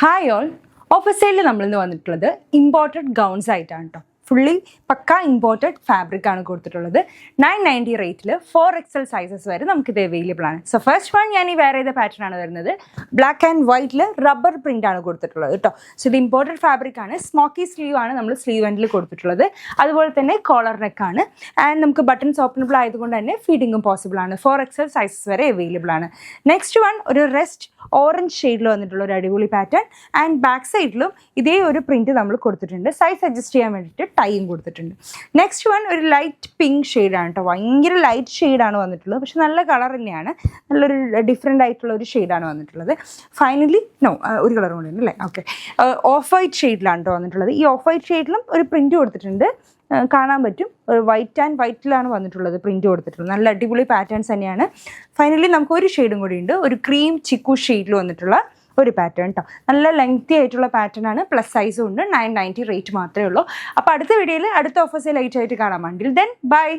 Hi all, offer സെയിലിൽ നമ്മളിന്ന് വന്നിട്ടുള്ളത് ഇമ്പോർട്ടഡ് ഗൗൺസ് ആയിട്ടാണ് കേട്ടോ. ഫുള്ളി പക്ക ഇമ്പോർട്ടഡ് ഫാബ്രിക് ആണ് കൊടുത്തിട്ടുള്ളത്. 990 റേറ്റിൽ 4XL സൈസസ് വരെ നമുക്കിത് അവൈലബിൾ ആണ്. സോ ഫസ്റ്റ് വൺ ഞാൻ ഈ വേറെ ചെയ്ത പാറ്റേൺ ആണ് വരുന്നത്. ബ്ലാക്ക് ആൻഡ് വൈറ്റിൽ റബ്ബർ പ്രിന്റ് ആണ് കൊടുത്തിട്ടുള്ളത് കേട്ടോ. സോ ഇത് ഇമ്പോർട്ടഡ് ഫാബ്രിക് ആണ്. സ്മോക്കി സ്ലീവ് ആണ് നമ്മൾ സ്ലീവ് എൻഡിൽ കൊടുത്തിട്ടുള്ളത്. അതുപോലെ തന്നെ കോളർ നെക്ക് ആണ്. ആൻഡ് നമുക്ക് ബട്ടൺസ് ഓപ്പണബിൾ ആയതുകൊണ്ട് തന്നെ ഫീഡിങ്ങും പോസിബിൾ ആണ്. 4XL സൈസസ് വരെ അവൈലബിൾ ആണ്. നെക്സ്റ്റ് വൺ ഒരു റെസ്റ്റ് ഓറഞ്ച് ഷെയ്ഡിൽ വന്നിട്ടുള്ള ഒരു അടിപൊളി പാറ്റേൺ. ആൻഡ് ബാക്ക് സൈഡിലും ഇതേ ഒരു പ്രിന്റ് നമ്മൾ കൊടുത്തിട്ടുണ്ട്. സൈസ് അഡ്ജസ്റ്റ് ചെയ്യാൻ വേണ്ടിയിട്ട് ടൈയും കൊടുത്തിട്ടുണ്ട്. നെക്സ്റ്റ് വൺ ഒരു ലൈറ്റ് പിങ്ക് ഷെയ്ഡാണ് കേട്ടോ. ഭയങ്കര ലൈറ്റ് ഷെയ്ഡാണ് വന്നിട്ടുള്ളത്. പക്ഷെ നല്ല കളർ തന്നെയാണ്. നല്ലൊരു ഡിഫറെൻ്റ് ആയിട്ടുള്ള ഒരു ഷെയ്ഡാണ് വന്നിട്ടുള്ളത്. ഫൈനലി ഒരു കളർ കൂടെ ഉണ്ട് അല്ലേ? ഓക്കെ, ഓഫ് വൈറ്റ് ഷെയ്ഡിലാണ് കേട്ടോ വന്നിട്ടുള്ളത്. ഈ ഓഫ് വൈറ്റ് ഷെയ്ഡിലും ഒരു പ്രിന്റ് കൊടുത്തിട്ടുണ്ട്. കാണാൻ പറ്റും. ഒരു വൈറ്റ് ആൻഡ് വൈറ്റിലാണ് വന്നിട്ടുള്ളത് പ്രിന്റ് കൊടുത്തിട്ടുള്ളത്. നല്ല അടിപൊളി പാറ്റേൺസ് തന്നെയാണ്. ഫൈനലി നമുക്ക് ഒരു ഷെയ്ഡും കൂടി ഉണ്ട്. ഒരു ക്രീം ചിക്കു ഷെയ്ഡിൽ വന്നിട്ടുള്ള ഒരു പാറ്റേൺ കേട്ടോ. നല്ല ലെങ്തി ആയിട്ടുള്ള പാറ്റേൺ ആണ്. പ്ലസ് സൈസും ഉണ്ട്. 990 റേറ്റ് മാത്രമേ ഉള്ളൂ. അപ്പോൾ അടുത്ത വീഡിയോയിൽ അടുത്ത ഓഫേഴ്സ് ലൈറ്റ് ആയിട്ട് കാണാം. Until then bye.